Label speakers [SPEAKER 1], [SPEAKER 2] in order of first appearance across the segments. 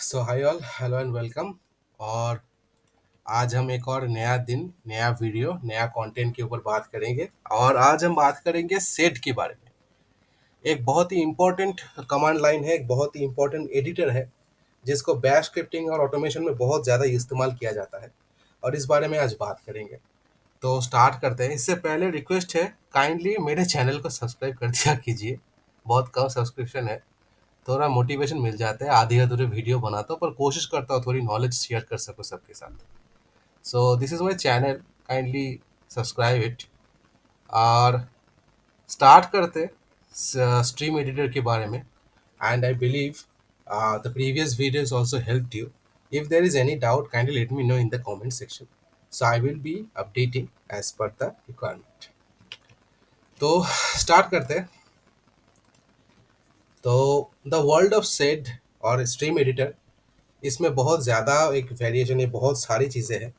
[SPEAKER 1] So hi all, hello and welcome. और आज हम एक और नया दिन, नया वीडियो, नया कंटेंट के ऊपर बात करेंगे। और आज हम बात करेंगे सेट के बारे में। एक बहुत ही इम्पोर्टेंट कमांड लाइन है, एक बहुत ही इम्पोर्टेंट एडिटर है जिसको बैश स्क्रिप्टिंग और ऑटोमेशन में बहुत ज़्यादा इस्तेमाल किया जाता है। और इस बारे में आज बात करेंगे। तो स्टार्ट करते हैं। इससे पहले रिक्वेस्ट है, काइंडली मेरे चैनल को सब्सक्राइब कर दिया कीजिए। बहुत कम सब्सक्रिप्शन है, थोड़ा मोटिवेशन मिल जाता है। आधी अधूरे वीडियो बनाता हूँ पर कोशिश करता हूँ थोड़ी नॉलेज शेयर कर सकूँ सबके साथ। So this is my channel, kindly subscribe it. और स्टार्ट करते स्ट्रीम एडिटर के बारे में। And I believe the previous videos also help you. If there is any doubt, kindly let me know in the comment section, so I will be updating as per the requirement. तो start करते हैं। तो the world of sed और stream editor, इसमें बहुत ज़्यादा एक variation है, बहुत सारी चीज़ें हैं।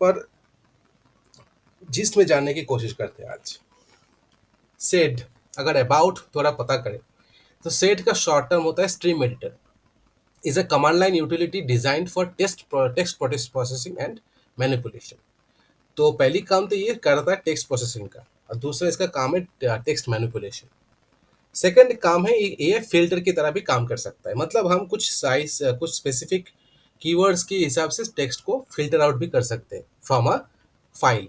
[SPEAKER 1] पर जिसमें जानने की कोशिश करते हैं आज। सेड, अगर अबाउट थोड़ा पता करें तो सेड का शॉर्ट टर्म होता है stream editor. Is a command line utility designed for text processing and manipulation. तो पहली काम तो ये करता है टेक्स्ट प्रोसेसिंग का, और दूसरा इसका काम है टेक्स्ट मैनिपुलेशन। सेकंड काम है ये फिल्टर की तरह भी काम कर सकता है। मतलब हम कुछ साइज, कुछ स्पेसिफिक कीवर्ड्स के हिसाब से टेक्स्ट को फिल्टर आउट भी कर सकते हैं फ्रॉम अ फाइल।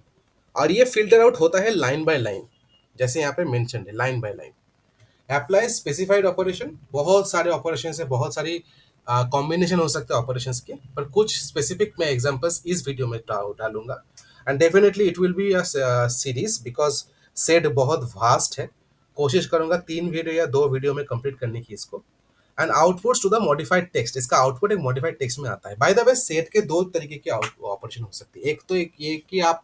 [SPEAKER 1] और ये फिल्टर आउट होता है लाइन बाय लाइन, जैसे यहाँ पे मेंशन है line by line. Apply specified operation, बहुत सारे ऑपरेशन है, बहुत सारी कॉम्बिनेशन हो सकते हैं ऑपरेशंस के, पर कुछ स्पेसिफिक मैं एग्जांपल्स इस वीडियो में डालूंगा। And definitely it will be a series, because said बहुत वास्ट है। कोशिश करूंगा 3 वीडियो या 2 वीडियो में कंप्लीट करने की इसको। And outputs to the modified text, इसका आउटपुट एक मॉडिफाइड टेक्स्ट में आता है। बाय द वे, सेट के 2 तरीके के ऑपरेशन हो सकते हैं। एक तो एक ये कि आप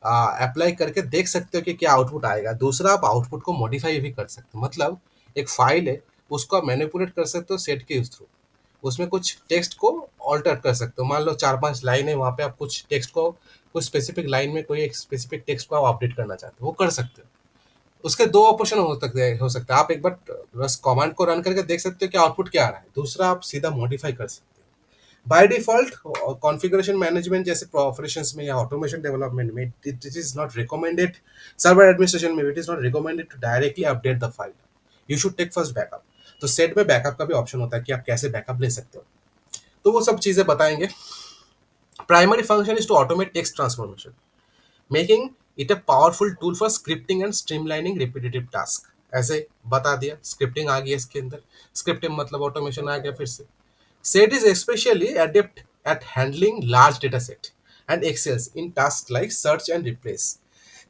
[SPEAKER 1] अप्लाई करके देख सकते हो कि क्या आउटपुट आएगा। दूसरा, आप आउटपुट को मॉडिफाई भी कर सकते हो। मतलब एक फाइल है, उसको आप मैनिपुलेट कर सकते हो सेट के थ्रू। उसमें कुछ टेक्स्ट को ऑल्टर कर सकते हो। मान लो 4-5 लाइन है, वहाँ पे आप कुछ टेक्स्ट को, कुछ स्पेसिफिक लाइन में कोई एक स्पेसिफिक टेक्स्ट को आप अपडेट करना चाहते हो, वो कर सकते हो। उसके 2 ऑप्शन हो सकते हैं। आप एक बार बस कमांड को रन करके देख सकते हो कि आउटपुट क्या आ रहा है। दूसरा, आप सीधा मॉडिफाई कर सकते हो। बाय डिफॉल्ट कॉन्फ़िगरेशन मैनेजमेंट जैसे ऑपरेशंस में या ऑटोमेशन डेवलपमेंट में, it is not recommended. Server administration में it is not recommended to directly update the file. You should take first backup. तो सेट में बैकअप का भी ऑप्शन होता है कि आप कैसे बैकअप ले सकते हो। तो वो सब चीजें बताएंगे। Primary function is to automate text transformation, making it a powerful tool for scripting and streamlining repetitive task. ऐसे बता दिया, स्क्रिप्टिंग आ गई इसके अंदर। स्क्रिप्टिंग मतलब ऑटोमेशन आ गया फिर से। Set is especially adept at handling large data set and excels in tasks like search and replace।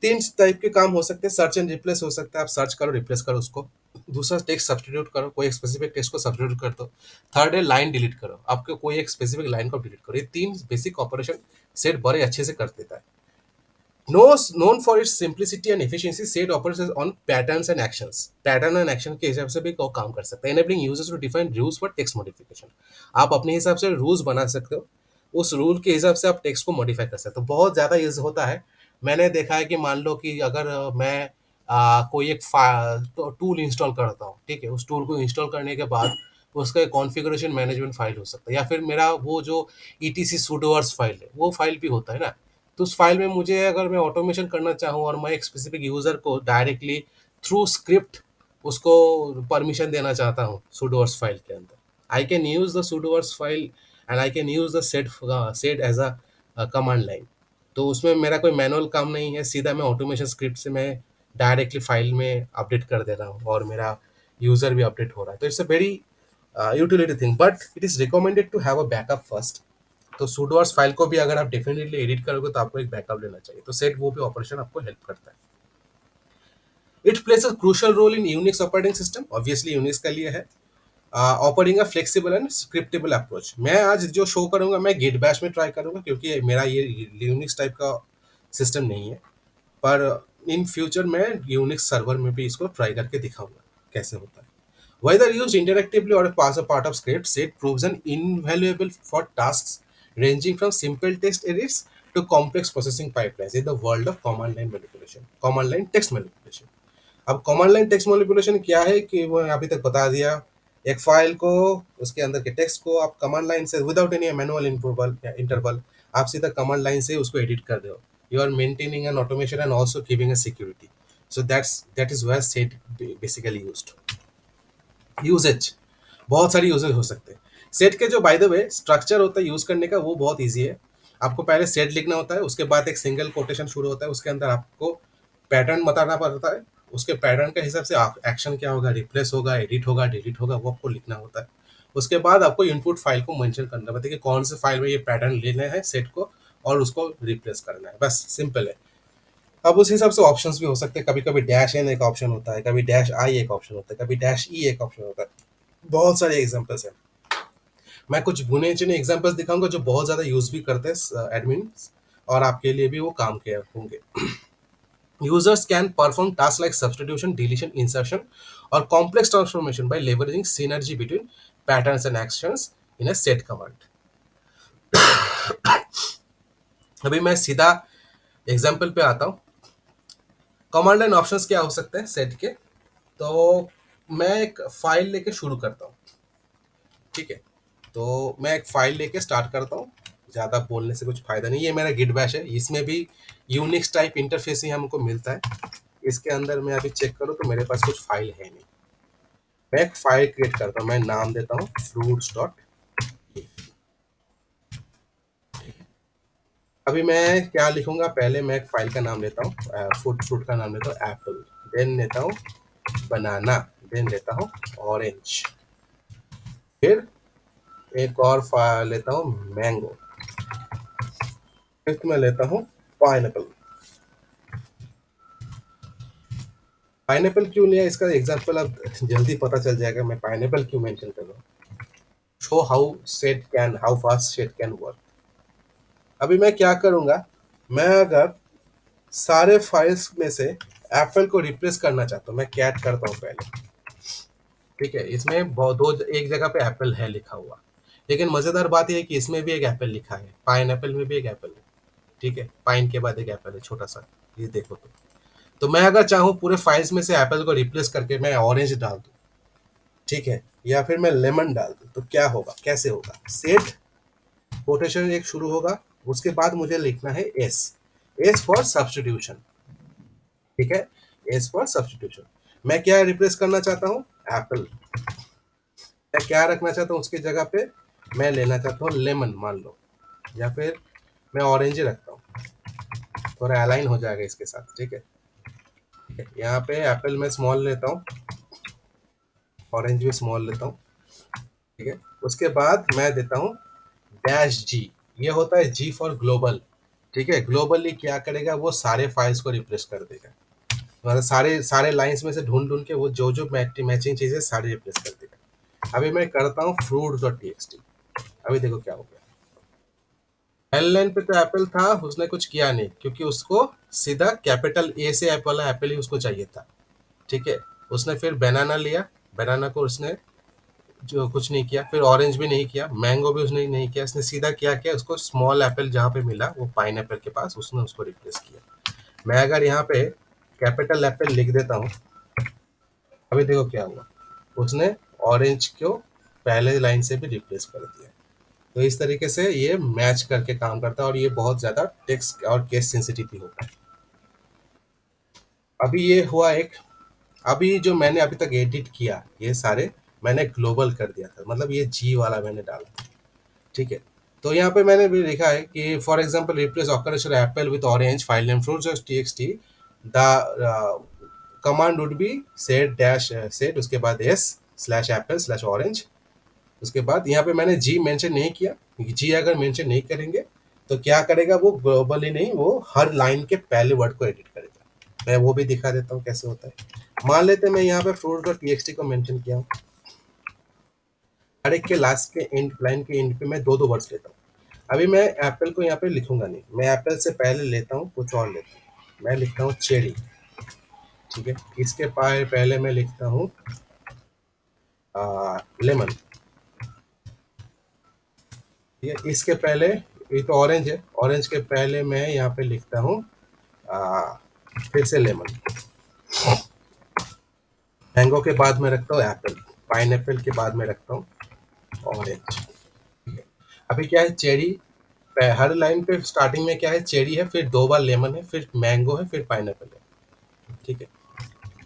[SPEAKER 1] 3 type के काम हो सकते हैं। सर्च एंड रिप्लेस हो सकता है, आप सर्च करो, रिप्लेस करो उसको। दूसरा, टेक्स्ट सब्सटीट्यूट करो, कोई एक स्पेसिफिक टेक्स्ट को सब्सटीट्यूट कर दो। थर्ड है लाइन डिलीट करो, आपको कोई एक स्पेसिफिक लाइन को डिलीट करो। ये 3 बेसिक ऑपरेशन सेट बड़े अच्छे से कर देता है। Known for its simplicity and efficiency, Sage operates on patterns and actions. Pattern and action के हिसाब से भी काम कर सकता है। Enabling users to define rules for text modification। आप अपने हिसाब से रूल्स बना सकते हो, उस रूल के हिसाब से आप टेक्स्ट को मॉडिफाई कर सकते हो। बहुत ज़्यादा यूज होता है। मैंने देखा है कि मान लो कि अगर मैं कोई एक टूल इंस्टॉल करता हूँ, ठीक है, उस टूल को इंस्टॉल करने के बाद उसका कॉन्फ़िगरेशन मैनेजमेंट फाइल हो सकता है, या फिर मेरा वो जो ETC sudoers फाइल है, वो फाइल भी होता है ना। तो उस फाइल में मुझे अगर मैं ऑटोमेशन करना चाहूँ और मैं एक स्पेसिफिक यूज़र को डायरेक्टली थ्रू स्क्रिप्ट उसको परमिशन देना चाहता हूँ sudoers फाइल के अंदर, I can use the sudoers file and I can use the sed as a command line. तो उसमें मेरा कोई मैनुअल काम नहीं है, सीधा मैं ऑटोमेशन स्क्रिप्ट से मैं डायरेक्टली फाइल में अपडेट कर दे रहा हूँ और मेरा यूज़र भी अपडेट हो रहा है। तो it's a very utility thing, but it is recommended to have a backup first. तो sudoers फाइल को भी अगर आप डेफिनेटली एडिट करोगे तो आपको एक बैकअप लेना चाहिए। तो सेट वो भी ऑपरेशन आपको हेल्प करता है। It plays a crucial role in Unix operating system, obviously Unix का लिए है। Offering a flexible and scriptable approach. मैं आज जो शो करूंगा मैं गिट बैश में ट्राई करूंगा, क्योंकि मेरा ये यूनिक्स टाइप का सिस्टम नहीं है। पर इन फ्यूचर मैं यूनिक्स सर्वर में भी इसको ट्राई करके दिखाऊंगा कैसे होता है। Whether used interactively or as a part of script, set proves an invaluable for tasks ranging from simple text edits to complex processing pipelines in the world of command line manipulation, command line text manipulation। अब command line text manipulation क्या है कि वो अभी तक बता दिया। एक फाइल को, उसके अंदर के टेक्स्ट को आप कमांड लाइन से without any manual interval interval आप सीधा कमांड लाइन से उसको एडिट कर दो. You are maintaining an automation and also keeping a security. So that is where sed basically used. Usages, बहुत सारी यूजेज हो सकते हैं सेट के. जो बाय द वे स्ट्रक्चर होता है यूज करने का वो बहुत ईजी है. आपको पहले सेट लिखना होता है, उसके बाद एक सिंगल कोटेशन शुरू होता है, उसके अंदर आपको पैटर्न बताना पड़ता है. उसके पैटर्न के हिसाब से एक्शन क्या होगा, रिप्लेस होगा, एडिट होगा, डिलीट होगा, वो आपको लिखना होता है. उसके बाद आपको इनपुट फाइल को मेंशन करना पड़ता है कि कौन से फाइल में ये पैटर्न लेना है सेट को और उसको रिप्लेस करना है. बस सिंपल है. अब उस हिसाब से ऑप्शंस भी हो सकते हैं. कभी कभी डैश एन एक ऑप्शन होता है, कभी डैश आई एक ऑप्शन होता है, कभी डैश ई एक ऑप्शन होता है. बहुत सारे एग्जांपल्स हैं. मैं कुछ गुने चुने एग्जांपल्स दिखाऊंगा जो बहुत ज्यादा यूज भी करते हैं एडमिन, और आपके लिए भी वो काम के होंगे. Users can perform tasks like substitution, deletion, insertion, or complex transformation by leveraging synergy between patterns and actions in a set command. अभी मैं सीधा एग्जाम्पल पे आता हूँ. कमांड एंड ऑप्शंस क्या हो सकते हैं सेट के. तो मैं एक फाइल लेके शुरू करता हूँ. ठीक है, तो मैं एक फाइल लेके स्टार्ट करता हूँ. ज़्यादा बोलने से कुछ फायदा नहीं. ये मेरा गिट बैश है, इसमें भी यूनिक्स टाइप इंटरफेस ही हमको मिलता है. इसके अंदर मैं अभी चेक करूँ तो मेरे पास कुछ फाइल है नहीं. मैं एक फाइल क्रिएट करता हूँ, मैं नाम देता हूँ फ्रूट्स डॉट. अभी मैं क्या लिखूंगा, पहले मैं एक फाइल का नाम लेता हूँ, फ्रूट का नाम लेता हूँ एप्पल, देन लेता हूँ बनाना, देन लेता हूँ ऑरेंज, फिर एक और फाइल लेता हूँ मैंगो, फिफ्थ में लेता हूँ पाइनएप्पल. पाइनएप्पल क्यों लिया इसका एग्जांपल अब जल्दी पता चल जाएगा मैं पाइनएप्पल क्यों मेंशन कर रहा हूँ. Show how fast set can work. अभी मैं क्या करूंगा, मैं अगर सारे फाइल्स में से एप्पल को रिप्लेस करना चाहता हूँ, मैं कैट करता हूँ पहले. ठीक है, इसमें बहुत दो एक जगह पे एप्पल है लिखा हुआ, लेकिन मजेदार बात यह है कि इसमें भी एक एप्पल लिखा है, पाइन एप्पल में भी एक एप्पल है. ठीक है, पाइन के बाद एक एप्पल है छोटा सा, ये देखो. तो मैं अगर चाहूँ पूरे फाइल्स में से एप्पल को रिप्लेस करके मैं ऑरेंज डाल दूँ, ठीक है, या फिर मैं लेमन डाल दूँ, तो क्या होगा, कैसे होगा. सेट कोटेशन एक शुरू होगा, उसके बाद मुझे लिखना है एस. S for substitution. ठीक है, एस फॉर सब्सटीट्यूशन. मैं क्या रिप्लेस करना चाहता हूँ, एप्पल. मैं क्या रखना चाहता हूँ उसकी जगह पे, मैं लेना चाहता हूँ लेमन मान लो, या फिर मैं ऑरेंज ही रखता हूँ, थोड़ा अलाइन हो जाएगा इसके साथ. ठीक है, यहाँ पे एप्पल में स्मॉल लेता हूँ, ऑरेंज भी स्मॉल लेता हूँ. ठीक है, उसके बाद मैं देता हूँ डैश जी. ये होता है जी फॉर ग्लोबल. ठीक है, ग्लोबली क्या करेगा, वो सारे फाइल्स को रिप्लेस कर देगा. मतलब सारे सारे लाइंस में से ढूंढ ढूंढ के वो जो जो मैचिंग चीजें सारी रिप्लेस कर देगा. अभी मैं करता हूँ fruit dot T X T. अभी देखो क्या हो गया. एल लाइन पे तो एप्पल था, उसने कुछ किया नहीं क्योंकि उसको सीधा कैपिटल ए से ऐप वाला एप्पल ही उसको चाहिए था. ठीक है, उसने फिर बनाना लिया, बनाना को उसने जो कुछ नहीं किया, फिर ऑरेंज भी नहीं किया, मैंगो भी उसने नहीं किया. इसने सीधा क्या किया, उसको स्मॉल एप्पल जहाँ पे मिला वो पाइन एप्पल के पास, उसने उसको रिप्लेस किया. मैं अगर यहाँ पे कैपिटल एप्पल लिख देता हूँ, अभी देखो क्या हुआ, उसने ऑरेंज को पहले लाइन से भी रिप्लेस कर दिया. तो इस तरीके से ये मैच करके काम करता है और ये बहुत ज़्यादा टेक्स्ट और केस सेंसिटिव भी होता है. अभी ये हुआ एक. अभी जो मैंने अभी तक एडिट किया ये सारे मैंने ग्लोबल कर दिया था, मतलब ये जी वाला मैंने डाला. ठीक है, तो यहाँ पे मैंने भी लिखा है कि for example replace operation Apple with orange file name fruits T X T. The command would be set dash set, उसके बाद S slash Apple slash orange. उसके बाद यहाँ पे मैंने जी मेंशन नहीं किया क्योंकि जी अगर मेंशन नहीं करेंगे तो क्या करेगा, वो ग्लोबली नहीं, वो हर लाइन के पहले वर्ड को एडिट करेगा. मैं वो भी दिखा देता हूँ कैसे होता है. मान लेते हैं मैं यहाँ पे फ्रूट डॉट टी को मेंशन किया हूँ. हर एक के लास्ट के एंड लाइन के एंड पे मैं दो दो वर्ड्स लेता हूँ. अभी मैं एप्पल को यहाँ पे लिखूंगा नहीं, मैं एप्पल से पहले लेता हूँ कुछ और लेता हूँ. मैं लिखता हूँ चेरी. ठीक है, इसके पहले मैं लिखता हूँ लेमन. ठीक है, इसके पहले ये तो ऑरेंज है, ऑरेंज के पहले मैं यहाँ पे लिखता हूँ फिर से लेमन. मैंगो के बाद मैं रखता हूँ एप्पल. पाइनएप्पल के बाद में रखता हूँ ऑरेंज। अभी क्या है, चेरी हर लाइन पे स्टार्टिंग में क्या है, चेरी है, फिर 2 बार लेमन है, फिर मैंगो है, फिर पाइनएप्पल है। ठीक है,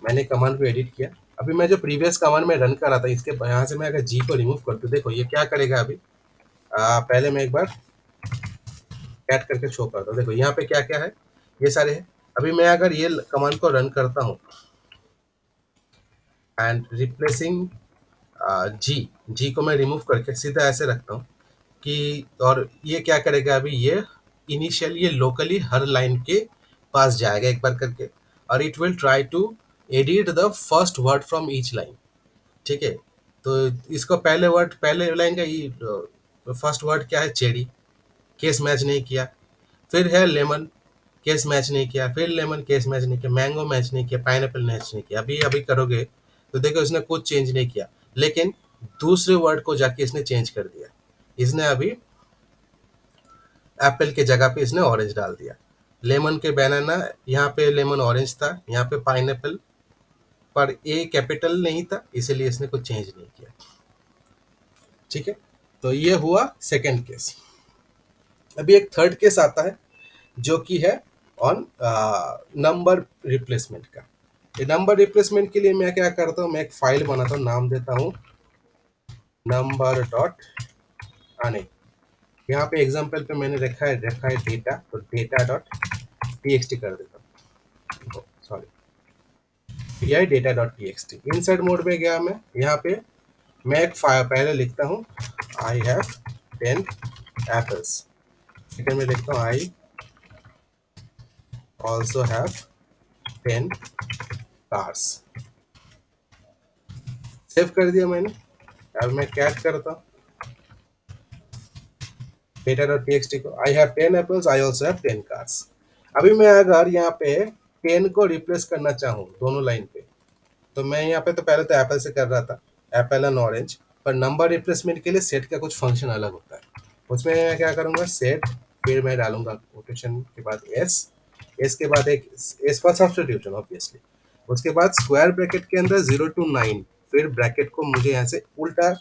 [SPEAKER 1] मैंने कमांड को एडिट किया। अभी मैं जो प्रीवियस कमांड में रन कर रहा था, इसके यहाँ से मैं अगर जी को रिमूव कर दूँ, देखो ये क्या करेगा अभी। पहले मैं एक बार ऐड करके शो करता हूँ। देखो यहाँ पे क्या क्या है, ये सारे है। अभी मैं अगर ये कमांड को रन करता हूँ एंड रिप्लेसिंग जी, जी को मैं रिमूव करके सीधा ऐसे रखता हूँ कि, और ये क्या करेगा अभी, ये इनिशियल ये लोकली हर लाइन के पास जाएगा एक बार करके, और it will try to edit the first word from each line. ठीक है, तो इसको पहले वर्ड, पहले लाइन का फर्स्ट वर्ड क्या है, चेरी, केस मैच नहीं किया। फिर है लेमन, केस मैच नहीं किया। फिर लेमन, केस मैच नहीं किया। मैंगो मैच नहीं किया। पाइनएप्पल मैच नहीं किया। अभी अभी करोगे तो देखो इसने कुछ चेंज नहीं किया, लेकिन दूसरे वर्ड को जाके इसने चेंज कर दिया। इसने अभी एप्पल के जगह पे इसने ऑरेंज डाल दिया। लेमन के बनाना, यहाँ पे लेमन ऑरेंज था, यहाँ पे पाइनएप्पल, पर ए कैपिटल नहीं था, इसीलिए इसने कुछ चेंज नहीं किया। ठीक है, तो ये हुआ सेकंड केस। अभी एक थर्ड केस आता है जो कि है ऑन नंबर रिप्लेसमेंट का। ये नंबर रिप्लेसमेंट के लिए मैं क्या करता हूँ, मैं एक फाइल बनाता हूँ, नाम देता हूँ नंबर डॉट आने। यहाँ पे एग्जाम्पल पे मैंने रखा है डेटा, तो डेटा डॉट टीएक्सटी कर देता हूँ, सॉरी यह data dot TXT. Insert mode में गया मैं, यहाँ पे मैं एक फाइल पहले लिखता हूँ आई हैव 10 एप्पल्स। सेकेंड में लिखता हूँ I also have 10 cars. Save कर दिया मैंने। अब मैं कैट करता हूँ डेटा डॉट टीएक्सटी को, I have 10 apples, I also have 10 cars. अभी मैं अगर यहाँ पे 10 को रिप्लेस करना चाहूँ दोनों लाइन पे, तो मैं यहाँ पे तो पहले तो एप्पल से कर रहा था, एप्पल एंड ऑरेंज, पर नंबर रिप्लेसमेंट के लिए सेट का कुछ फंक्शन अलग होता है। उसमें मैं क्या करूँगा, सेट, फिर मैं डालूंगा कोटेशन के बाद एस, एस के बाद एक एस फॉर सब्स्टिट्यूशन ऑब्वियसली, उसके बाद स्क्वायर ब्रैकेट के अंदर 0 to 9, फिर ब्रैकेट को मुझे यहाँ से उल्टा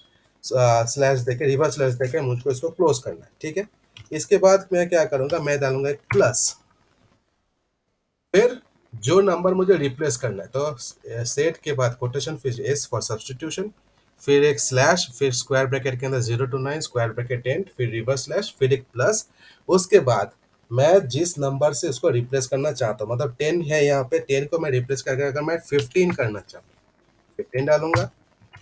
[SPEAKER 1] स्लैश देके, रिवर्स स्लैश देके मुझको इसको क्लोज करना है। ठीक है, इसके बाद मैं क्या करूँगा, मैं डालूंगा एक प्लस, फिर जो नंबर मुझे रिप्लेस करना है, तो सेट के बाद कोटेशन, फिर एस फॉर सब्स्टिट्यूशन, फिर एक स्लैश, फिर स्क्वायर ब्रैकेट के अंदर 0 to 9, स्क्वायर ब्रैकेट एंड, फिर रिवर्स स्लैश, फिर एक प्लस। उसके बाद मैं जिस नंबर से उसको रिप्लेस करना चाहता हूँ, मतलब 10 है यहाँ पे, 10 को मैं रिप्लेस करके अगर मैं 15 करना चाहूँ, 15 डालूंगा,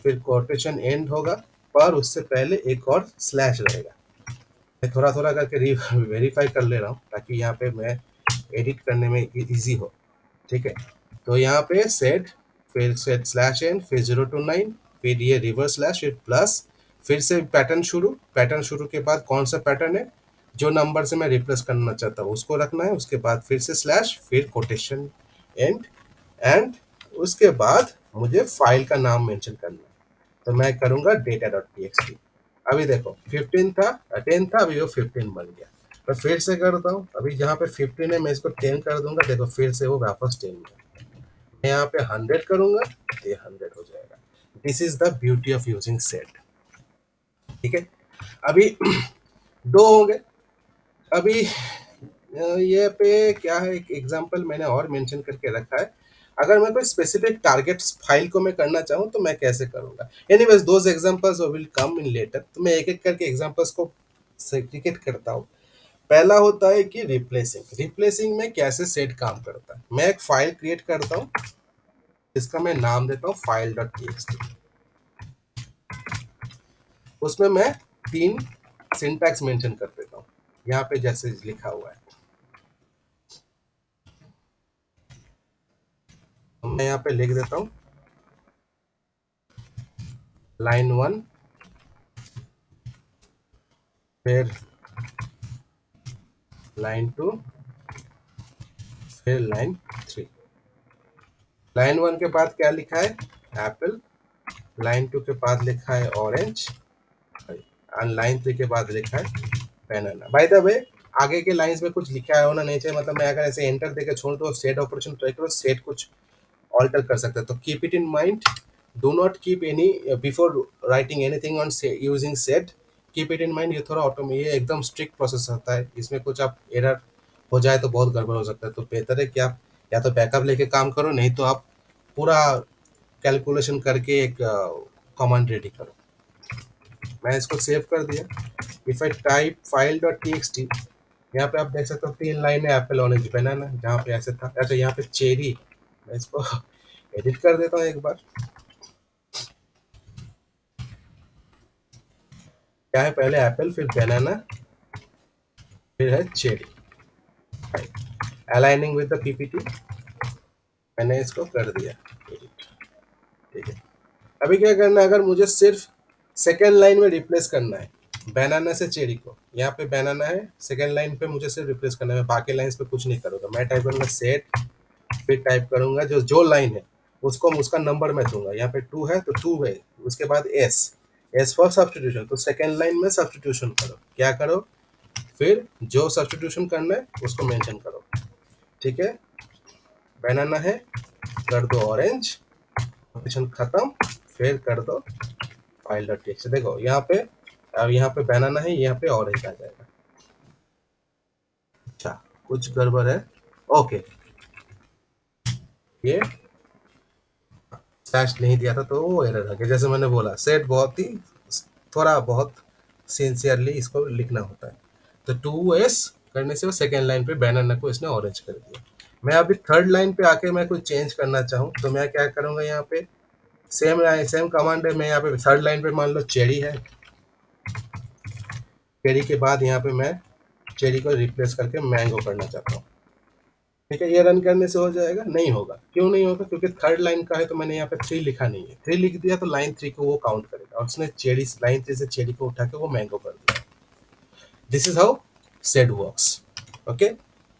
[SPEAKER 1] फिर कोटेशन एंड होगा, पर उससे पहले एक और स्लैश रहेगा। मैं थोड़ा थोड़ा करके वेरीफाई कर ले रहा हूँ ताकि यहाँ पे मैं एडिट करने में इजी हो। ठीक है, तो यहाँ पे सेट, फिर सेट स्लैश एन, फिर 0 to 9, फिर ये रिवर्स स्लैश, फिर प्लस, फिर से पैटर्न शुरू, पैटर्न शुरू के बाद कौन सा पैटर्न है, जो नंबर से मैं रिप्लेस करना चाहता हूँ उसको रखना है, उसके बाद फिर से स्लैश, फिर कोटेशन एंड, एंड उसके बाद मुझे फाइल का नाम मेंशन करना है, तो मैं करूँगा डेटा डॉट टी। अभी देखो 15 था, 10 था, अभी वो 15 बन गया। मैं फिर से करता हूँ, अभी जहाँ पे 15 है मैं इसको 10 कर दूंगा, देखो फिर से वो वापस 10 में। मैं यहाँ पे 100 करूंगा तो ये 100 हो जाएगा। This is the beauty of using set. ठीक है, अभी दो हो गए। अभी ये पे क्या है, एक एग्जांपल मैंने और मेंशन करके रखा है। अगर मैं कोई स्पेसिफिक टारगेट फाइल को मैं करना चाहूँ तो मैं कैसे करूँगा। Anyways those examples will come in later, तो मैं एक एक करके एग्जांपल्स को सेग्रीगेट करता हूँ। पहला होता है कि रिप्लेसिंग। रिप्लेसिंग में कैसे सेट काम करता है, मैं एक फाइल क्रिएट करता हूँ, इसका मैं नाम देता हूँ फाइल डॉट टीएक्सटी। उसमें मैं 3 सिंटैक्स मेंशन कर देता हूँ, यहाँ पे जैसे लिखा हुआ है। मैं यहाँ पे लिख देता हूँ लाइन 1, फिर लाइन 2, फिर लाइन 3। लाइन 1 के बाद क्या लिखा है, एप्पल। लाइन 2 के बाद लिखा है ऑरेंज, एंड लाइन 3 के बाद लिखा है बनाना। बाय द वे आगे के लाइंस में कुछ लिखा है होना नहीं चाहिए, मतलब मैं अगर ऐसे एंटर देकर छोड़ तो सेट ऑपरेशन ट्राई करो, सेट कुछ ऑल्टर कर सकते हैं, तो keep it in mind. Do not keep any before writing anything on using set, keep it in mind. ये थोड़ा ये एकदम स्ट्रिक्ट प्रोसेस होता है, इसमें कुछ आप एरर हो जाए तो बहुत गड़बड़ हो सकता है। तो बेहतर है कि आप या तो बैकअप लेके काम करो, नहीं तो आप पूरा कैलकुलेशन करके एक कमांड रेडी करो। मैं इसको सेव कर दिया। If I type file dot T X T, यहाँ पे आप देख सकते हो 3 लाइन है, एप्पल ऑरेंज बनाना, जहाँ पे ऐसे था। अच्छा यहाँ पे चेरी, मैं इसको एडिट कर देता हूँ एक बार। क्या है, पहले एप्पल, फिर बनाना, फिर है cherry. Aligning with the PPT, मैंने इसको कर दिया edit, ठीक है। अभी क्या करना है, अगर मुझे सिर्फ सेकेंड लाइन में रिप्लेस करना है बनाना से चेरी को, यहाँ पे बनाना है, सेकेंड लाइन पे मुझे सिर्फ रिप्लेस करना है, मैं बाकी लाइंस पे कुछ नहीं करूँगा। मैं टाइप करूँगा सेट, फिर टाइप करूँगा जो जो लाइन है उसको उसका नंबर मैं दूंगा। यहाँ पे 2 है तो 2 है, उसके बाद एस, एस फॉर सब्सटीट्यूशन, तो सेकेंड लाइन में सब्सटीट्यूशन करो, क्या करो, फिर जो सब्सटीट्यूशन करना है उसको मेंशन करो, ठीक है। बनाना है, कर दो ऑरेंज, ऑपरेशन खत्म, फिर कर दो फाइल डॉट टेक्स्ट। देखो यहाँ पे, अब यहाँ पे बनाना है, यहाँ पे ऑरेंज आ जाएगा। अच्छा, कुछ गड़बड़ है, ओके। ये स्लैश नहीं दिया था तो वो एरर आ गया। जैसे मैंने बोला, सेट बहुत ही थोड़ा बहुत सिंसियरली इसको लिखना होता है। तो 2s करने से वो सेकेंड लाइन पे बैनर को इसने ऑरेंज कर दिया। मैं अभी थर्ड लाइन पे आके मैं कुछ चेंज करना चाहूँ तो मैं क्या करूँगा, यहाँ पे सेम सेम कमांड है। मैं यहाँ पे थर्ड लाइन पे मान लो चेरी है, चेरी के बाद यहाँ पे मैं चेरी को रिप्लेस करके मैंगो करना चाहता हूँ, ठीक है। ये रन करने से हो जाएगा? नहीं होगा। क्यों नहीं होगा? क्योंकि थर्ड लाइन का है तो मैंने यहाँ पे 3 लिखा नहीं है। 3 लिख दिया तो लाइन 3 को वो काउंट करेगा, और उसने चेरी लाइन 3 से चेरी को उठा के वो मैंगो कर दिया। This is how said works, okay.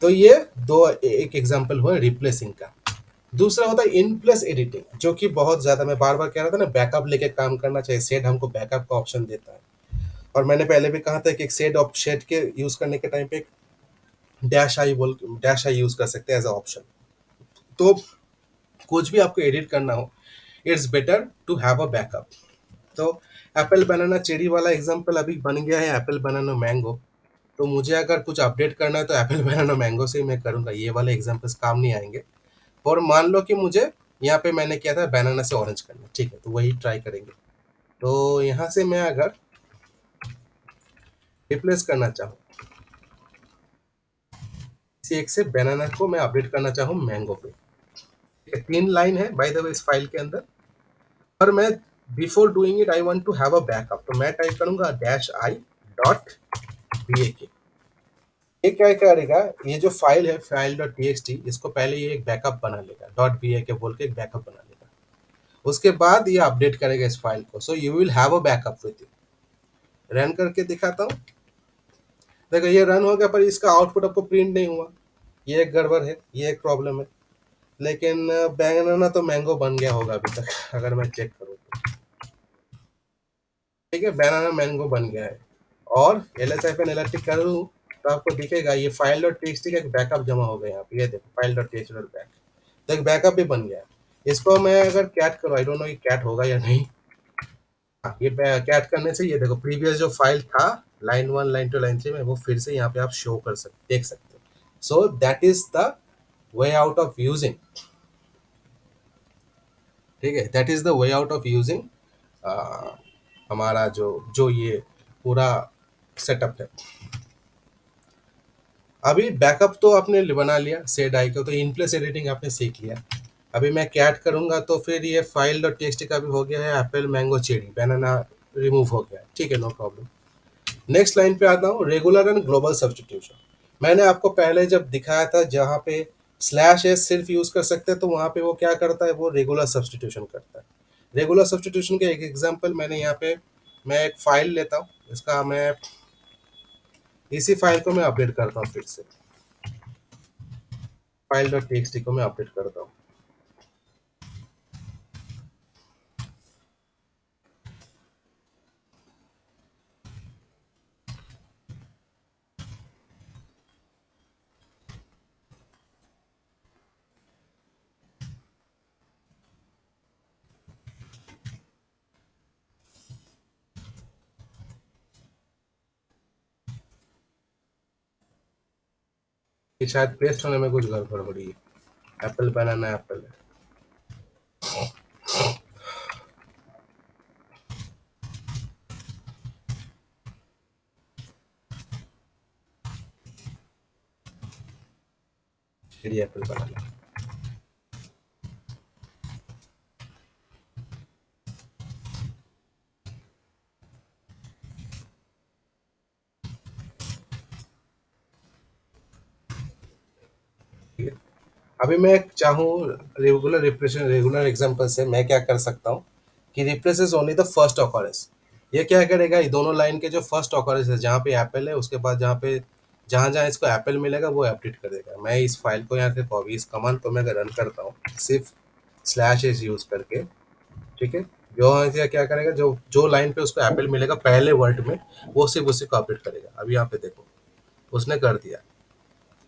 [SPEAKER 1] तो ये दो एक एग्जांपल हुआ रिप्लेसिंग का। दूसरा होता है इन प्लस एडिटिंग, जो कि बहुत ज्यादा मैं बार बार कह रहा था ना, बैकअप लेके काम करना चाहिए। सेड हमको बैकअप का ऑप्शन देता है, और मैंने पहले भी कहा था कि एक सेड के यूज करने के टाइम पे डैश आई यूज कर सकते हैं एज अ ऑप्शन। तो कुछ भी आपको एडिट करना हो, it's better to have a backup. तो एप्पल बनाना चेरी वाला एग्जांपल अभी बन गया है एप्पल बनाना मैंगो। तो मुझे अगर कुछ अपडेट करना है तो एप्पल बनाना मैंगो से ही मैं करूंगा, ये वाले एग्जांपल्स काम नहीं आएंगे। और मान लो कि मुझे यहाँ पे मैंने किया था बनाना से ऑरेंज करना, ठीक है, तो वही ट्राई करेंगे। तो यहाँ से मैं अगर रिप्लेस करना चाहूँ, इसी एक से बनाना को मैं अपडेट करना चाहूँ मैंगो पे, ठीक है। 3 लाइन है बाय द वे इस फाइल के अंदर, पर मैं before doing it I want to have a backup, तो मैं टाइप करूंगा dash I dot B A K. ये क्या करेगा, ये जो फाइल है file dot T X T, इसको पहले ये एक बैकअप बना लेगा, डॉट बी ए के बोल के एक बैकअप बना लेगा। उसके बाद ये अपडेट करेगा इस फाइल को। So you will have a backup with you. Run करके दिखाता हूँ। देखो ये रन हो गया, पर इसका आउटपुट आपको प्रिंट नहीं हुआ। ये एक गड़बड़ है, ये एक प्रॉब्लम है। लेकिन बैंगना तो मैंगो बन गया होगा अभी तक, अगर मैं चेक करूँ तो। ठीक है, बनाना मैंगो बन गया है। और एल एस आई पे एलर्टिक करूँ तो आपको दिखेगा ये फाइल डॉट टीएक्सटी का एक बैकअप जमा हो गया यहाँ पे। ये देखो file dot TXT dot back, तो एक बैकअप भी बन गया है। इसको मैं अगर कैट करूँ, आई डोंट नो ये कैट होगा या नहीं। हाँ, ये कैट करने से ये देखो प्रीवियस जो फाइल था लाइन 1 लाइन 2 लाइन 3 में, वो फिर से यहाँ पे आप शो कर सकते देख सकते हो। सो that is the way out of using, ठीक है, that is the way out of using हमारा जो जो ये पूरा सेटअप है। अभी बैकअप तो आपने बना लिया सेड आई का, तो इन प्लेस एडिटिंग आपने सीख लिया। अभी मैं कैट करूंगा तो फिर ये फाइल डॉट टेक्स्ट का भी हो गया है, एप्पल मैंगो चेरी बनाना रिमूव हो गया है, ठीक है, नो प्रॉब्लम। नेक्स्ट लाइन पे आता हूँ, रेगुलर एंड ग्लोबल सब्सटीट्यूशन। मैंने आपको पहले जब दिखाया था जहाँ पे स्लैश एस सिर्फ यूज कर सकते हैं, तो वहाँ पे वो क्या करता है, वो रेगुलर सब्सटीट्यूशन करता है। रेगुलर सब्सटीट्यूशन के एक एग्जांपल मैंने यहाँ पे, मैं एक फाइल लेता हूँ, इसका मैं इसी फाइल को मैं अपडेट करता हूँ फिर से। फाइल डॉट टी को मैं अपडेट करता हूँ। कि शायद पेस्ट होने में कुछ गड़बड़ी है। एप्पल बनाना एप्पल है। ये एप्पल बनाना। ठीक है। अभी मैं चाहूँ रेगुलर एग्जांपल से मैं क्या कर सकता हूँ कि replaces only the first occurrence. ये क्या करेगा, ये दोनों लाइन के जो फर्स्ट ऑकरेंस है जहाँ पे एप्पल है, उसके बाद जहाँ जहाँ इसको एप्पल मिलेगा वो अपडेट कर देगा। मैं इस फाइल को यहाँ से कॉपी, इस कमांड को मैं अगर रन करता हूँ सिर्फ स्लैश एस यूज करके, ठीक है, जो यहाँ क्या करेगा, जो जो लाइन पे उसको एप्पल मिलेगा पहले वर्ड में, वो सिर्फ उसी को अपडेट करेगा। अभी यहाँ पे देखो उसने कर दिया।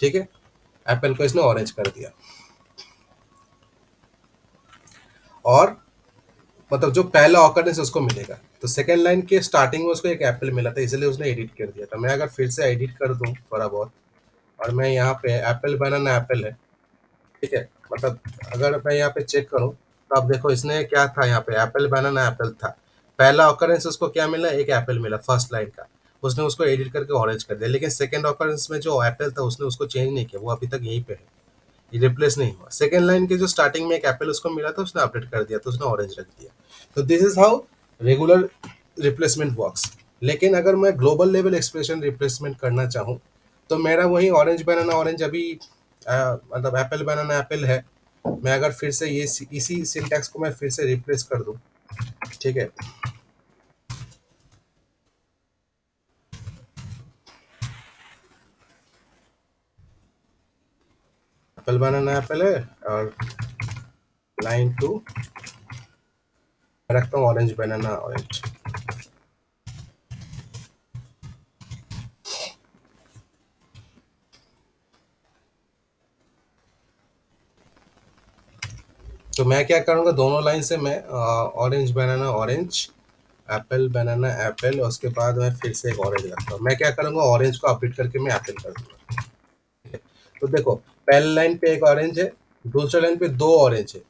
[SPEAKER 1] ठीक है, एप्पल को इसने ऑरेंज कर दिया। और मतलब जो पहला ऑकरेंस उसको मिलेगा, तो सेकंड लाइन के स्टार्टिंग में उसको एक एप्पल मिला था, इसलिए उसने एडिट कर दिया था। मैं अगर फिर से एडिट कर दूं थोड़ा बहुत, और मैं यहाँ पे एप्पल बनाना एप्पल है, ठीक है, मतलब अगर मैं यहाँ पे चेक करूँ तो आप देखो इसने क्या था, यहाँ पे एप्पल बनाना एप्पल था। पहला ऑकरेंस उसको क्या मिला, एक एप्पल मिला फर्स्ट लाइन का, उसने उसको एडिट करके ऑरेंज कर दिया। लेकिन सेकंड ऑकरेंस में जो एप्पल था उसने उसको चेंज नहीं किया, वो अभी तक यहीं पे है, ये रिप्लेस नहीं हुआ। सेकेंड लाइन के जो स्टार्टिंग में एक एप्पल उसको मिला था उसने अपडेट कर दिया, तो उसने ऑरेंज रख दिया। तो this is how regular replacement works. लेकिन अगर मैं ग्लोबल लेवल एक्सप्रेशन रिप्लेसमेंट करना चाहूँ तो मेरा वही ऑरेंज बनाना ऑरेंज अभी मतलब एप्पल बनाना एप्पल है। मैं अगर फिर से ये इसी सिंटैक्स को मैं फिर से रिप्लेस कर दूं, ठीक है, एप्पल बनाना एप्पल है और लाइन टू रखता हूँ ऑरेंज बनाना ऑरेंज। तो मैं क्या करूँगा, दोनों लाइन से मैं ऑरेंज बनाना ऑरेंज, एप्पल बनाना एप्पल, और उसके बाद मैं फिर से एक ऑरेंज रखता हूँ। मैं क्या करूँगा, ऑरेंज को अपडेट करके मैं एप्पल कर दूंगा। ठीक है, तो देखो पहले लाइन पे एक ऑरेंज है, दूसरे लाइन पे दो ऑरेंज है।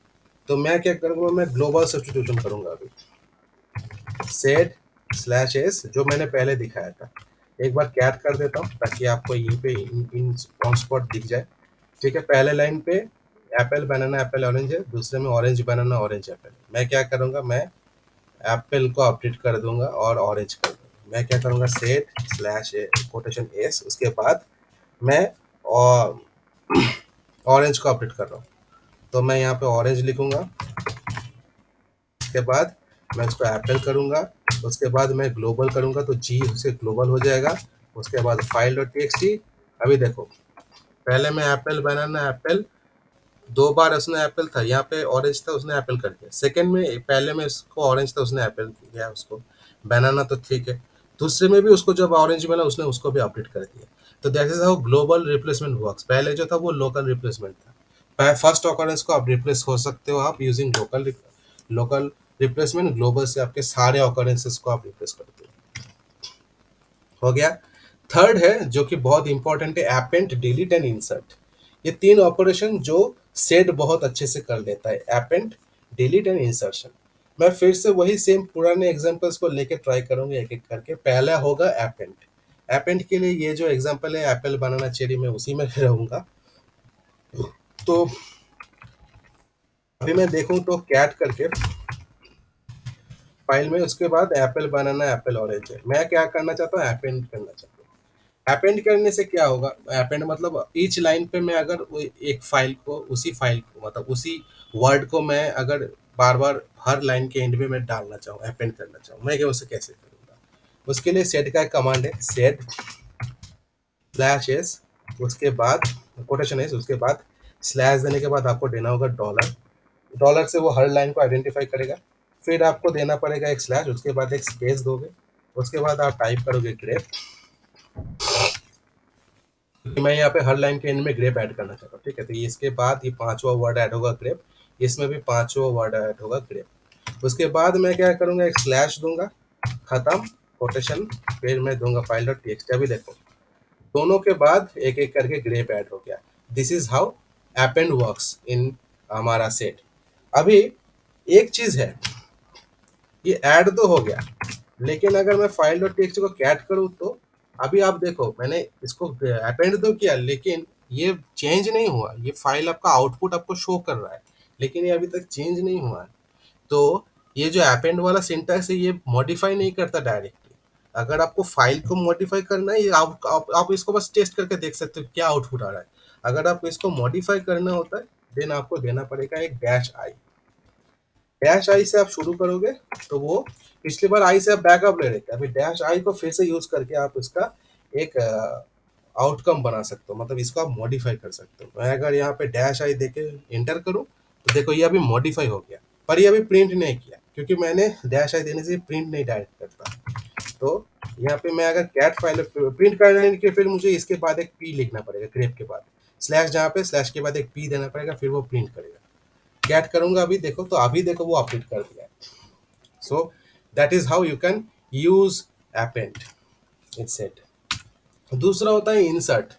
[SPEAKER 1] तो मैं क्या करूँगा, मैं ग्लोबल सब्स्टिट्यूशन करूँगा अभी। सेड स्लैश एस जो मैंने पहले दिखाया था, एक बार कैट कर देता हूँ ताकि आपको यहीं पे इन ऑन स्पॉट दिख जाए। ठीक है, पहले लाइन पे एप्पल बनाना एप्पल ऑरेंज है, दूसरे में ऑरेंज बनाना ऑरेंज एप्पल। मैं क्या करूँगा, मैं एप्पल को अपडेट कर दूंगा और ऑरेंज कर दूंगा। मैं क्या करूँगा, सेट स्लैश कोटेशन एस, उसके बाद मैं ऑरेंज को अपडेट कर रहा हूँ, तो मैं यहाँ पे ऑरेंज लिखूंगा। उसके बाद मैं इसको एप्पल करूँगा, उसके बाद मैं ग्लोबल करूँगा तो जी से ग्लोबल हो जाएगा। उसके बाद file dot T X T. अभी देखो पहले मैं एप्पल बनाना एप्पल, दो बार उसने एप्पल था, यहाँ पे ऑरेंज था उसने एप्पल कर दिया। सेकंड में पहले में उसको ऑरेंज था उसने एप्पल किया, उसको बनाना तो ठीक है, दूसरे में भी उसको जब ऑरेंज मिला उसने उसको भी अपडेट कर दिया। तो that is how global replacement works. पहले जो था वो लोकल रिप्लेसमेंट था, फर्स्ट ऑकरेंस को आप रिप्लेस हो सकते हो आप यूजिंग लोकल रिप्लेसमेंट। ग्लोबल से आपके सारे ऑकरेंसेस को आप रिप्लेस करते हो गया। थर्ड है जो कि बहुत इंपॉर्टेंट है, अपेंड डिलीट एंड इंसर्ट। ये तीन ऑपरेशन जो सेड बहुत अच्छे से कर लेता है, अपेंड डिलीट एंड इंसर्शन। मैं फिर से वही सेम पुराने एग्जांपल्स को लेके ट्राई करूंगा एक एक करके। पहला होगा अपेंड। अपेंड के लिए ये जो एग्जांपल है एप्पल बनाना चेरी में, उसी में रहूंगा। तो अभी मैं देखूं तो कैट करके फाइल में, उसके बाद एप्पल बनाना एप्पल ऑरेंज है। मैं क्या करना चाहता हूँ, अपेंड करना चाहता हूँ। अपेंड करने से क्या होगा, अपेंड मतलब ईच लाइन पे मैं अगर एक फाइल को, उसी फाइल को मतलब उसी वर्ड को मैं अगर बार बार हर लाइन के एंड में मैं डालना चाहूँ, अपेंड करना चाहूँ, मैं क्या उसे कैसे करूँगा। उसके लिए सेट का एक कमांड है, सेट स्लैश एस, उसके बाद कोटेशन एस, उसके बाद स्लैश देने के बाद आपको देना होगा डॉलर। डॉलर से वो हर लाइन को आइडेंटिफाई करेगा। फिर आपको देना पड़ेगा एक स्लैश, उसके बाद एक स्पेस दोगे, उसके बाद आप टाइप करोगे ग्रेप। मैं यहाँ पे हर लाइन के एंड में ग्रेप ऐड करना चाहता हूँ, ठीक है, तो इसके बाद ये पांचवा वर्ड ऐड होगा ग्रेप, इसमें भी पांचवा वर्ड ऐड होगा ग्रेप। उसके बाद मैं क्या करूँगा, एक स्लैश दूंगा, खत्म, कोटेशन, फिर मैं दूंगा file dot T X T. अभी देखो दोनों के बाद एक एक करके ग्रेप ऐड हो गया। This is how append works in हमारा सेट। अभी एक चीज है, ये ऐड तो हो गया, लेकिन अगर मैं फाइल डॉट टीएक्सटी को कैट करूँ तो अभी आप देखो मैंने इसको अपेंड तो किया, लेकिन ये चेंज नहीं हुआ। ये फाइल आपका आउटपुट आपको शो कर रहा है, लेकिन ये अभी तक चेंज नहीं हुआ है। तो ये जो अपेंड वाला सिंटैक्स है, ये मॉडिफाई नहीं करता डायरेक्टली। अगर आपको फाइल को मॉडिफाई करना है, ये आप इसको बस टेस्ट करके देख सकते हो क्या आउटपुट आ रहा है। अगर आपको इसको मॉडिफाई करना होता है, देन आपको देना पड़ेगा एक डैश आई। डैश आई से आप शुरू करोगे तो वो पिछली बार आई से आप बैकअप ले रहे थे, अभी डैश आई को फिर से यूज करके आप इसका एक आउटकम बना सकते हो, मतलब इसको आप मॉडिफाई कर सकते हो। मैं अगर यहाँ पे डैश आई देके एंटर करूँ तो देखो ये अभी मॉडिफाई हो गया, पर ये अभी प्रिंट नहीं किया क्योंकि मैंने डैश आई देने से प्रिंट नहीं डायरेक्ट करता। तो यहाँ पे मैं अगर कैट फाइल प्रिंट करने के फिर मुझे इसके बाद एक पी लिखना पड़ेगा, ग्रेप के बाद स्लैश, जहाँ पे स्लैश के बाद एक पी देना पड़ेगा, फिर वो प्रिंट करेगा। कैट करूंगा अभी देखो, तो अभी देखो वो अपडेट कर दिया है। सो that is how you can use append in set. दूसरा होता है इंसर्ट।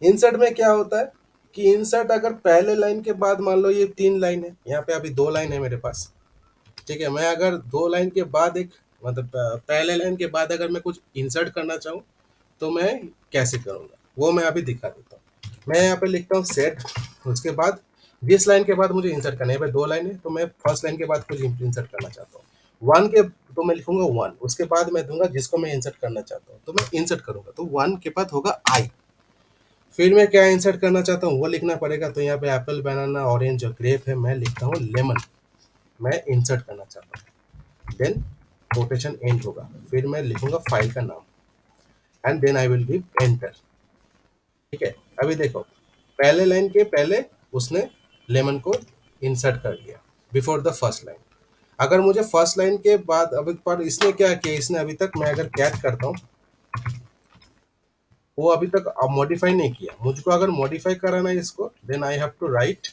[SPEAKER 1] इंसर्ट में क्या होता है कि इंसर्ट अगर पहले लाइन के बाद, मान लो ये 3 लाइन है, यहाँ पे अभी 2 लाइन है मेरे पास, ठीक है। मैं अगर 2 लाइन के बाद एक, मतलब पहले लाइन के बाद अगर मैं कुछ इंसर्ट करना चाहूँ तो मैं कैसे करूँगा वो मैं अभी दिखा देता हूँ। मैं यहाँ पे लिखता हूँ सेट, उसके बाद जिस लाइन के बाद मुझे इंसर्ट करना है, भाई 2 लाइन है तो मैं फर्स्ट लाइन के बाद कुछ इंसर्ट करना चाहता हूँ, वन के तो मैं लिखूंगा वन, उसके बाद मैं दूंगा जिसको मैं इंसर्ट करना चाहता हूँ, तो मैं इंसर्ट करूंगा तो वन के बाद होगा आई। फिर मैं क्या इंसर्ट करना चाहता हूँ वो लिखना पड़ेगा, तो यहाँ पे एप्पल, बनाना, ऑरेंज और ग्रेप है, मैं लिखता हूँ लेमन, मैं इंसर्ट करना चाहता हूँ। देन कोटेशन एंड होगा, फिर मैं लिखूंगा फाइल का नाम and then I will give enter. ठीक है, अभी देखो पहले लाइन के पहले उसने लेमन को इंसर्ट कर लिया बिफोर द फर्स्ट लाइन। अगर मुझे फर्स्ट लाइन के बाद, अभी पर इसने क्या किया, इसने अभी तक, मैं अगर कैट करता हूँ, वो अभी तक मॉडिफाई नहीं किया। मुझको अगर मॉडिफाई कराना है इसको, then I have to write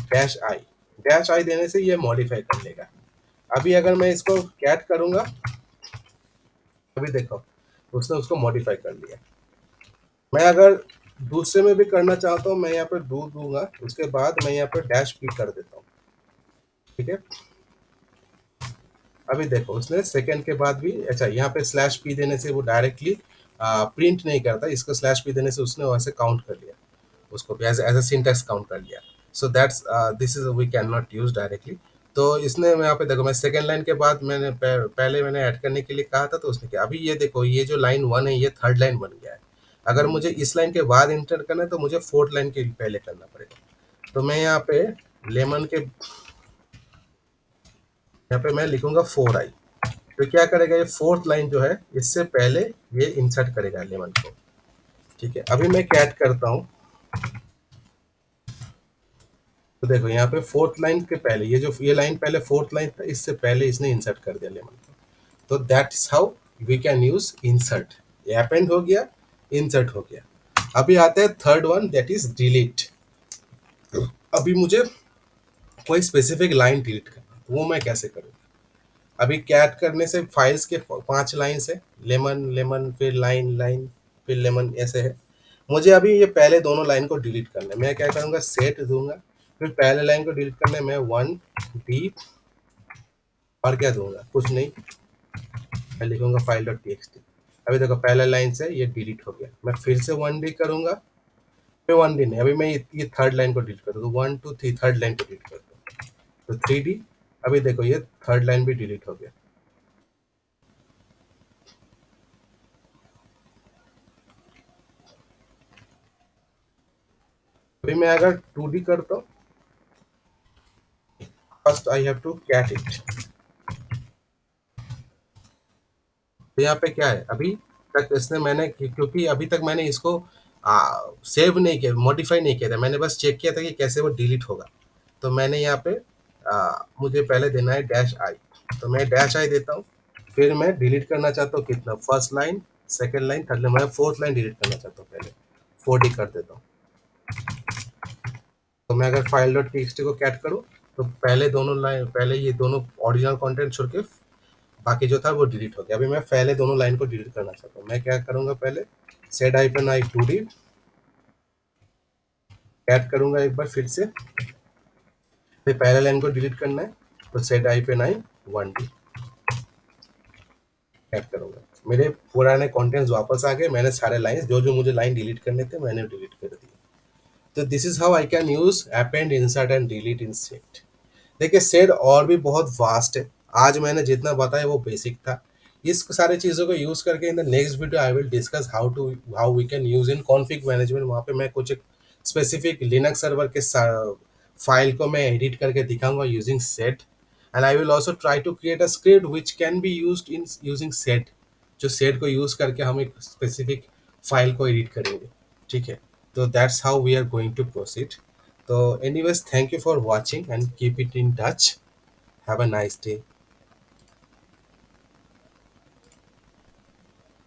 [SPEAKER 1] dash I. Dash I देने से ये मॉडिफाई कर लेगा। अभी अगर मैं इसको कैट करूंगा, अभी देखो उसने उसको मॉडिफाई कर लिया। मैं अगर दूसरे में भी करना चाहता हूँ, मैं यहाँ पर दो दूंगा, उसके बाद मैं यहाँ पर डैश पी कर देता हूँ। ठीक है, अभी देखो उसने सेकंड के बाद भी, अच्छा यहाँ पे स्लैश पी देने से वो डायरेक्टली प्रिंट नहीं करता, इसको स्लैश पी देने से उसने वैसे काउंट कर लिया, उसको as as a syntax count कर लिया। So that's this is we can not use directly. तो इसने, मैं यहाँ पे देखो, मैं सेकंड लाइन के बाद मैंने पहले मैंने ऐड करने के लिए कहा था, तो उसने क्या, अभी ये देखो ये जो लाइन वन है ये थर्ड लाइन बन गया है। अगर मुझे इस लाइन के बाद इंटर करना है तो मुझे फोर्थ लाइन के पहले करना पड़ेगा। तो मैं लेमन के यहाँ पे मैं लिखूंगा 4i। तो क्या करेगा, ये फोर्थ लाइन जो है इससे पहले ये इंसर्ट करेगा लेमन को। ठीक है, अभी मैं कैट करता हूँ तो देखो यहाँ पे फोर्थ लाइन के पहले, ये जो ये लाइन पहले फोर्थ लाइन था, इससे पहले इसने इंसर्ट कर दिया लेमन को। तो that is how we can use insert. ये अपेंड हो गया, इंसर्ट हो गया। अभी आता है third one, that is delete. अभी मुझे कोई स्पेसिफिक लाइन डिलीट करना, तो वो मैं कैसे करूँ। अभी कैट करने से फाइल्स के 5 लाइन है, लेमन लेमन फिर लाइन लाइन फिर लेमन ऐसे है। मुझे अभी ये पहले दोनों लाइन को डिलीट करना है, मैं क्या करूँगा, सेट दूंगा, फिर पहले लाइन को डिलीट करने में 1d, और क्या दूंगा, कुछ नहीं, मैं लिखूंगा file dot T X T. अभी देखो पहले लाइन से ये डिलीट हो गया, मैं फिर से 1d करूंगा, फिर 1d नहीं, अभी मैं ये थर्ड लाइन को डिलीट कर दूँ, 1 2 3 थर्ड लाइन को डिलीट कर दूँ, तो 3d। अभी देखो ये थर्ड लाइन भी डिलीट हो गया। अभी मैं अगर 2d करता हूँ, first I have to cat it. तो यहाँ पे क्या है, अभी तक इसने, मैंने क्योंकि अभी तक मैंने इसको सेव नहीं किया, मॉडिफाई नहीं किया था, मैंने बस चेक किया था कि कैसे वो डिलीट होगा। तो मैंने यहाँ पे मुझे पहले देना है डैश आई, तो मैं डैश आई देता हूँ। फिर मैं डिलीट करना चाहता हूँ कितना, first line, second line, third line, मैं फोर्थ लाइन डिलीट करना चाहता हूँ, पहले 4d कर देता हूँ। तो मैं अगर फाइल डॉट टी को कैट करूँ तो पहले दोनों लाइन, पहले ये दोनों ओरिजिनल कंटेंट छोड़ के बाकी जो था वो डिलीट हो गया। अभी मैं पहले दोनों लाइन को डिलीट करना चाहता हूँ, मैं क्या करूँगा, पहले said hyphen I 2d, add करूंगा एक बार फिर से। फिर पहले लाइन को डिलीट करना है, तो सेट आई पे 9 1 डी ऐड करूंगा। मेरे पुराने कंटेंट्स वापस आ गए, मैंने सारे लाइंस जो जो मुझे लाइन डिलीट करने थे मैंने डिलीट कर दिए। तो this is how I can use append, insert and delete in set. देखिए सेट और भी बहुत वास्ट है, आज मैंने जितना बताया वो बेसिक था। इस सारी चीज़ों को यूज़ करके in the next video I will discuss how we can use in config management. वहाँ पे मैं कुछ एक स्पेसिफिक लिनक्स सर्वर के फाइल को मैं एडिट करके दिखाऊंगा using sed. And I will also try to create a script which can be use in using sed, जो सेट को यूज़ करके हम एक स्पेसिफिक फाइल को एडिट करेंगे। ठीक है, तो that's how we are going to proceed. So anyways, thank you for watching and keep it in touch. Have a nice day.